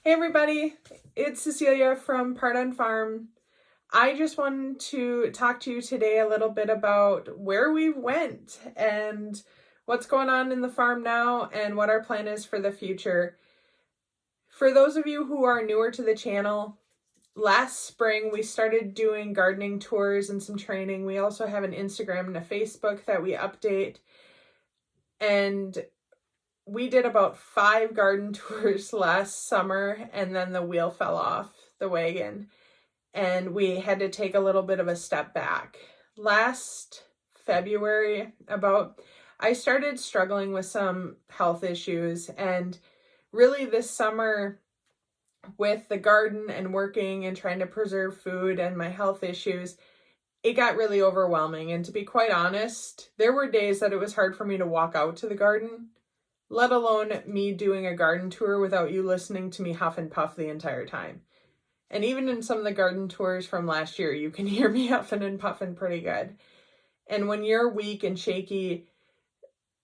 Hey everybody, it's Cecilia from Pardon Farm. I just wanted to talk to you today a little bit about where we went and what's going on in the farm now and what our plan is for the future. For those of you who are newer to the channel, last spring we started doing gardening tours and some training. We also have an Instagram and a Facebook that we update, and we did about 5 garden tours last summer, and then the wheel fell off the wagon and we had to take a little bit of a step back. Last February, I started struggling with some health issues, and really this summer with the garden and working and trying to preserve food and my health issues, it got really overwhelming. And to be quite honest, there were days that it was hard for me to walk out to the garden, let alone me doing a garden tour without you listening to me huff and puff the entire time. And even in some of the garden tours from last year, you can hear me huffing and puffing pretty good. And when you're weak and shaky,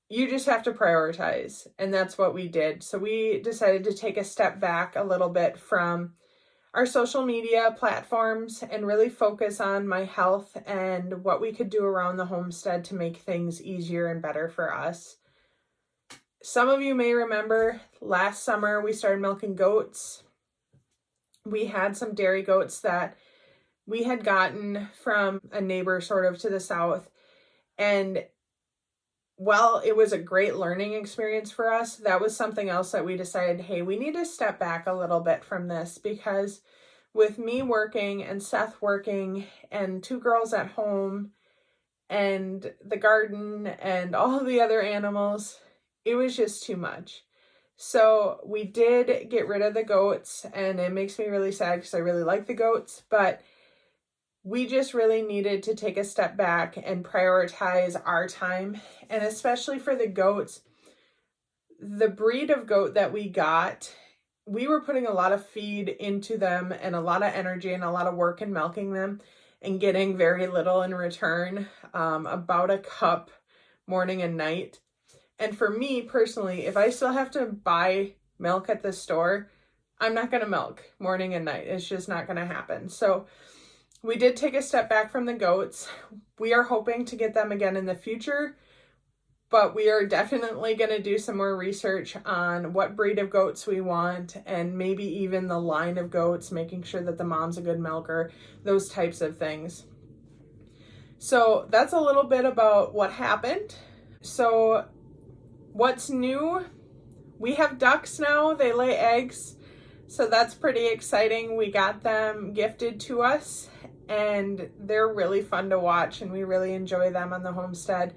you just have to prioritize. And that's what we did. So we decided to take a step back a little bit from our social media platforms and really focus on my health and what we could do around the homestead to make things easier and better for us. Some of you may remember last summer we started milking goats. We had some dairy goats that we had gotten from a neighbor sort of to the south. And while it was a great learning experience for us, that was something else that we decided, hey, we need to step back a little bit from this, because with me working and Seth working and 2 girls at home and the garden and all the other animals, it was just too much. So we did get rid of the goats, and it makes me really sad because I really like the goats, but we just really needed to take a step back and prioritize our time. And especially for the goats, the breed of goat that we got, we were putting a lot of feed into them and a lot of energy and a lot of work in milking them and getting very little in return, about a cup morning and night. And for me personally, if I still have to buy milk at the store, I'm not going to milk morning and night. It's just not going to happen. So we did take a step back from the goats. We are hoping to get them again in the future, but we are definitely going to do some more research on what breed of goats we want, and maybe even the line of goats, making sure that the mom's a good milker, those types of things. So that's a little bit about what happened. So what's new? We have ducks now. They lay eggs. So that's pretty exciting. We got them gifted to us, and they're really fun to watch, and we really enjoy them on the homestead.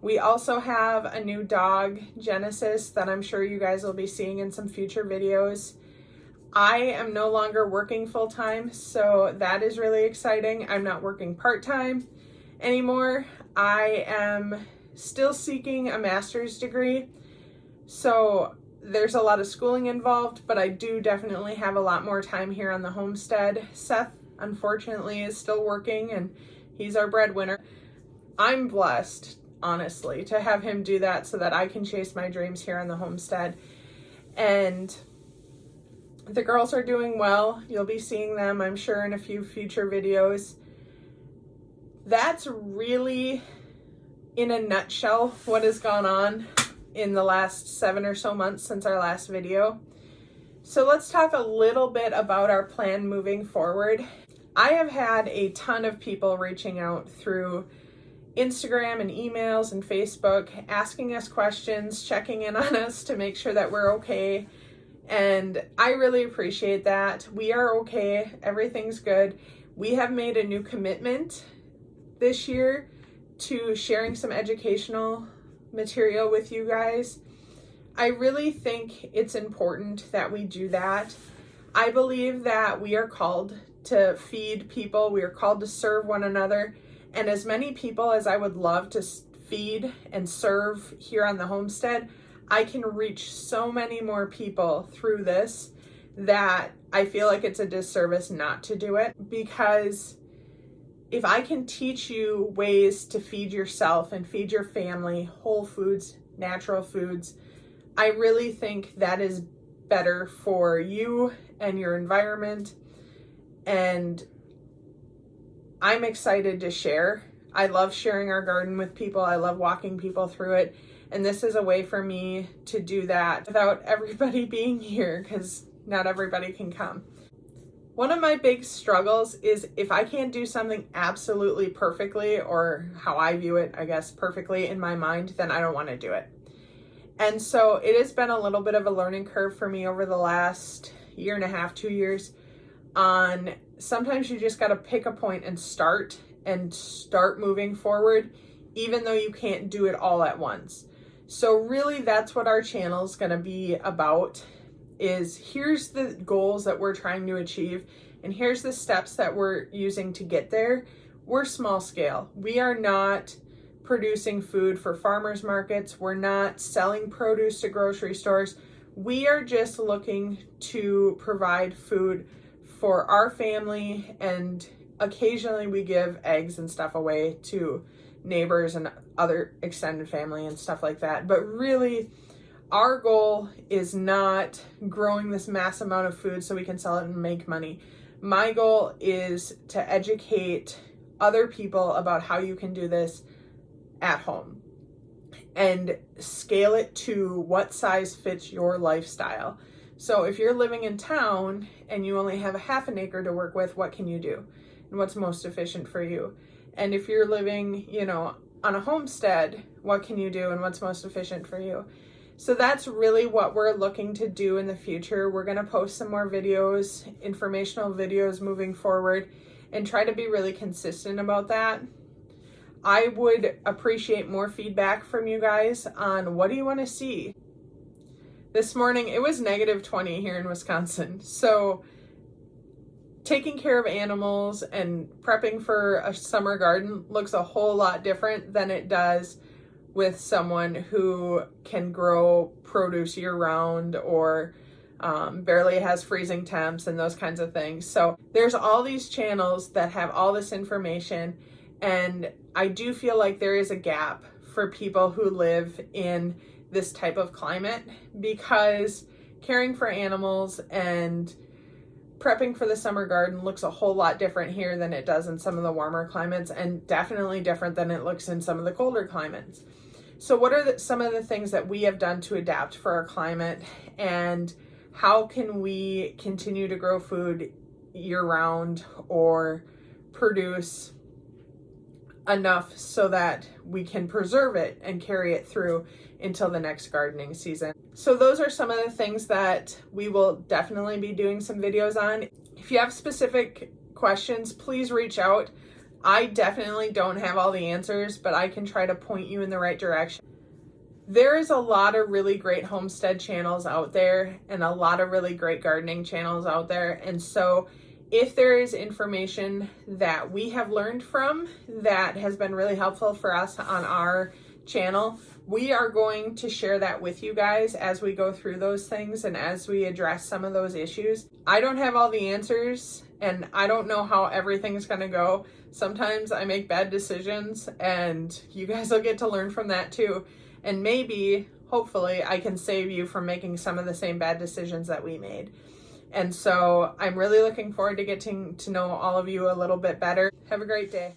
We also have a new dog, Genesis, that I'm sure you guys will be seeing in some future videos. I am no longer working full-time, so that is really exciting. I'm not working part-time anymore. I am still seeking a master's degree, so there's a lot of schooling involved, but I do definitely have a lot more time here on the homestead. Seth, unfortunately, is still working, and he's our breadwinner. I'm blessed, honestly, to have him do that so that I can chase my dreams here on the homestead. And the girls are doing well. You'll be seeing them, I'm sure, in a few future videos. That's really, in a nutshell, what has gone on in the last 7 or so months since our last video. So let's talk a little bit about our plan moving forward. I have had a ton of people reaching out through Instagram and emails and Facebook, asking us questions, checking in on us to make sure that we're okay. And I really appreciate that. We are okay. Everything's good. We have made a new commitment this year to sharing some educational material with you guys. I really think it's important that we do that. I believe that we are called to feed people. We are called to serve one another. And as many people as I would love to feed and serve here on the homestead, I can reach so many more people through this that I feel like it's a disservice not to do it. Because if I can teach you ways to feed yourself and feed your family whole foods, natural foods, I really think that is better for you and your environment. And I'm excited to share. I love sharing our garden with people. I love walking people through it. And this is a way for me to do that without everybody being here, because not everybody can come. One of my big struggles is if I can't do something absolutely perfectly, or how I view it, I guess, perfectly in my mind, then I don't want to do it. And so it has been a little bit of a learning curve for me over the last 1.5 to 2 years on sometimes you just got to pick a point and start moving forward, even though you can't do it all at once. So really that's what our channel is going to be about, is here's the goals that we're trying to achieve and here's the steps that we're using to get there. We're small scale. We are not producing food for farmers markets. We're not selling produce to grocery stores. We are just looking to provide food for our family, and occasionally we give eggs and stuff away to neighbors and other extended family and stuff like that. But really, our goal is not growing this mass amount of food so we can sell it and make money. My goal is to educate other people about how you can do this at home and scale it to what size fits your lifestyle. So if you're living in town and you only have 1/2 acre to work with, what can you do? And what's most efficient for you? And if you're living, on a homestead, what can you do and what's most efficient for you? So that's really what we're looking to do in the future. We're going to post some more videos, informational videos moving forward, and try to be really consistent about that. I would appreciate more feedback from you guys on what do you want to see. This morning, it was -20 here in Wisconsin. So taking care of animals and prepping for a summer garden looks a whole lot different than it does with someone who can grow produce year round or barely has freezing temps and those kinds of things. So there's all these channels that have all this information, and I do feel like there is a gap for people who live in this type of climate, because caring for animals and prepping for the summer garden looks a whole lot different here than it does in some of the warmer climates, and definitely different than it looks in some of the colder climates. So what are some of the things that we have done to adapt for our climate, and how can we continue to grow food year round or produce enough so that we can preserve it and carry it through until the next gardening season? So those are some of the things that we will definitely be doing some videos on. If you have specific questions, please reach out. I definitely don't have all the answers, but I can try to point you in the right direction. There is a lot of really great homestead channels out there and a lot of really great gardening channels out there. And so if there is information that we have learned from that has been really helpful for us on our channel, we are going to share that with you guys as we go through those things and as we address some of those issues. I don't have all the answers, and I don't know how everything's going to go. Sometimes I make bad decisions, and you guys will get to learn from that too. And maybe, hopefully, I can save you from making some of the same bad decisions that we made. And so I'm really looking forward to getting to know all of you a little bit better. Have a great day.